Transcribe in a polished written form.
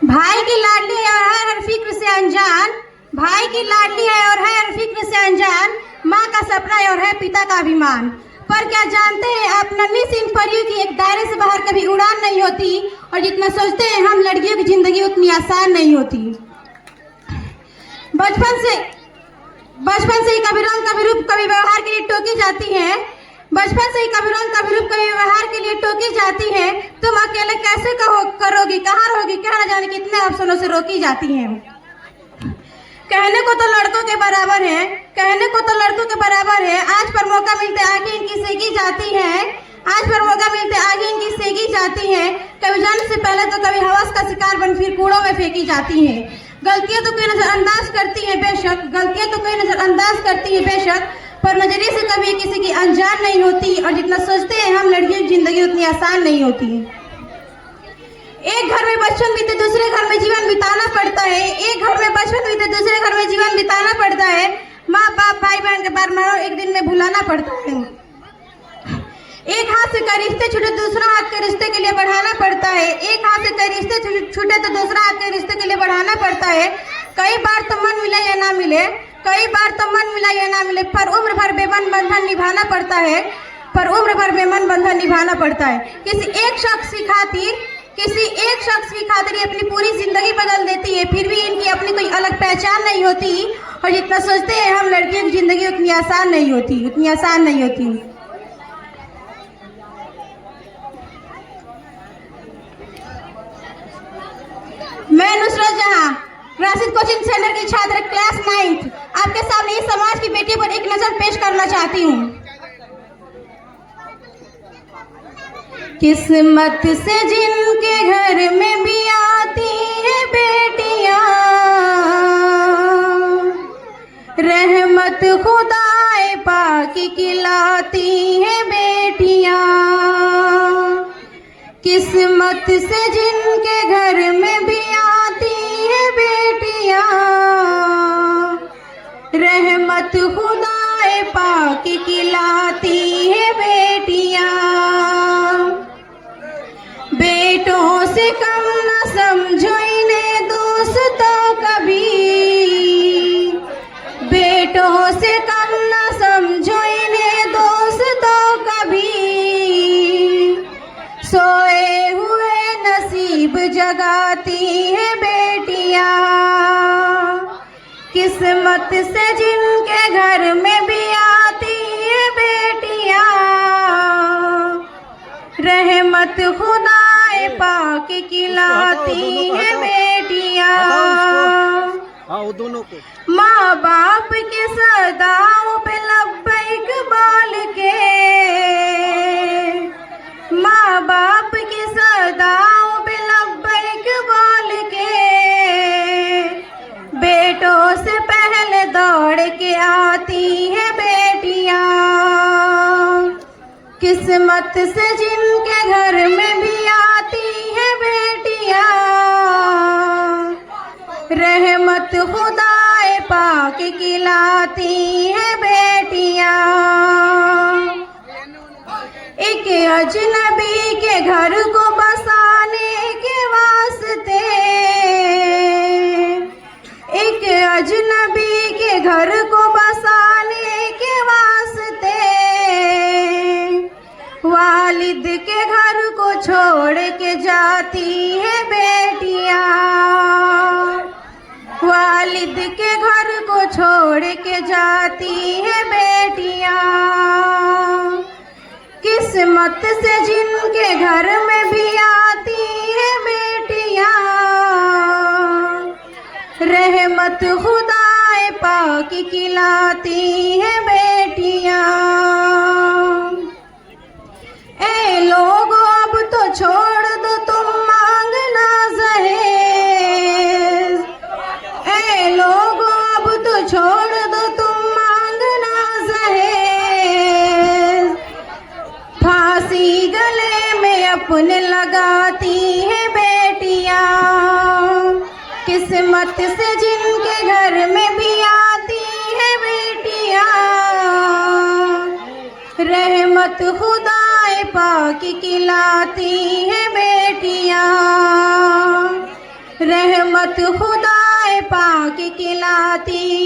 भाई की लाडली है और है हर फिक्र से अनजान। भाई की लाडली है और है हर फिक्र से अनजान। माँ का सपना है और है पिता का अभिमान। पर क्या जानते हैं आप, नन्ही सी इन परियों की एक दायरे से बाहर कभी उड़ान नहीं होती, और जितना सोचते हैं हम लड़कियों की जिंदगी उतनी आसान नहीं होती। बचपन से ही कभी रंग कभी रूप कभी व्यवहार के लिए टोकी जाती है। बचपन से ही कभी रंग कभी रूप कभी व्यवहार के लिए टोकी जाती है। तुम अकेले कैसे करोगी, कहाँ रहोगी, क्या न जाने कितने अफसरों से रोकी जाती हैं। कहने को तो लड़कों के बराबर है, कहने को तो लड़कों के बराबर है। आज पर मौका मिलते आगे इनकी सेकी जाती है। आज पर मौका मिलते आगे इनकी सेकी जाती है। कभी जाने से पहले तो कभी हवस का शिकार बन फिर कूड़ों में फेंकी जाती है। गलतियां तो कोई नजरअंदाज करती है बेशक, गलतियां तो कोई नजरअंदाज करती है बेशक, पर नजरिए से कभी किसी की अनजान नहीं होती, और जितना सोचते हैं हम लड़कियों की जिंदगी उतनी आसान नहीं होती। एक घर में बचपन बीते दूसरे घर में जीवन बिताना पड़ता है। एक घर में बचपन बीते दूसरे घर में जीवन बिताना पड़ता है। माँ बाप भाई बहन के बार मानो एक दिन में भुलाना पड़ता है। एक हाथ से कई रिश्ते छूटे दूसरा हाथ के रिश्ते के लिए बढ़ाना पड़ता है। एक हाथ से कई रिश्ते छूटे तो दूसरा हाथ के रिश्ते के लिए बढ़ाना पड़ता है। कई बार तो मन मिले या ना मिले, कई बार तो मन मिला या ना मिले, पर उम्र भर बेमन बंधन निभाना पड़ता है। पर उम्र भर बेमन बंधन निभाना पड़ता है। किसी एक शख्स की खातिर अपनी पूरी जिंदगी बदल देती है, फिर भी इनकी अपनी कोई अलग पहचान नहीं होती, और जितना सोचते हैं हम लड़कियों की जिंदगी उतनी आसान नहीं होती, उतनी आसान नहीं होती। मैं नुसरत जहां, राशिद कोचिंग सेंटर की छात्र क्लास 9th, आपके सामने इस समाज की बेटी पर एक नजर पेश करना चाहती हूँ। किस्मत से जिनके घर में भी आती है बेटियां, रहमत खुदाए पाक की लाती है बेटियां। किस्मत से जिनके घर में भी आती है बेटियां, रहमत खुदाए पाक की लाती है बेटियां। बेटों से कम न समझो इन्हें दोस्तों कभी, बेटों से कम न समझो इन्हें दोस्तों कभी। सोए हुए नसीब जगाती है बेटियां। किस्मत से जिनके घर में भी आती है बेटियां, रहमत खुदाए पाक की लाती है बेटियां। दोनों को माँ बाप के सदाओं पे लब्बैक बोल के, माँ बाप के सदाओं पे लब्बैक बोल के, बेटों से पहले दौड़ के आती है बेटियां। किस्मत से जिनके घर में भी आती है बेटियां, रहमत खुदाए पाक की लाती है बेटियां। एक अजनबी के घर को बसाने के वास्ते, एक अजनबी के घर को बसाने के वास्ते, वालिद के घर को छोड़ के जाती है बेटियां। वालिद के घर को छोड़ के जाती है बेटियां। किस्मत से जिनके घर में भी आती है बेटियां, रहमत खुदाए पाक की लाती है बेटियां। ए लोगों अब तो छोड़ दो तुम मांगना दहेज, ए लोगों अब तो छोड़ दो तुम मांगना दहेज। फांसी गले में अपने लगाती है बेटियां। किस्मत से जिनके घर में भी आती है बेटियां, रहमत खुदाए पाक की लाती है बेटियां। रहमत खुदाए पाक की लाती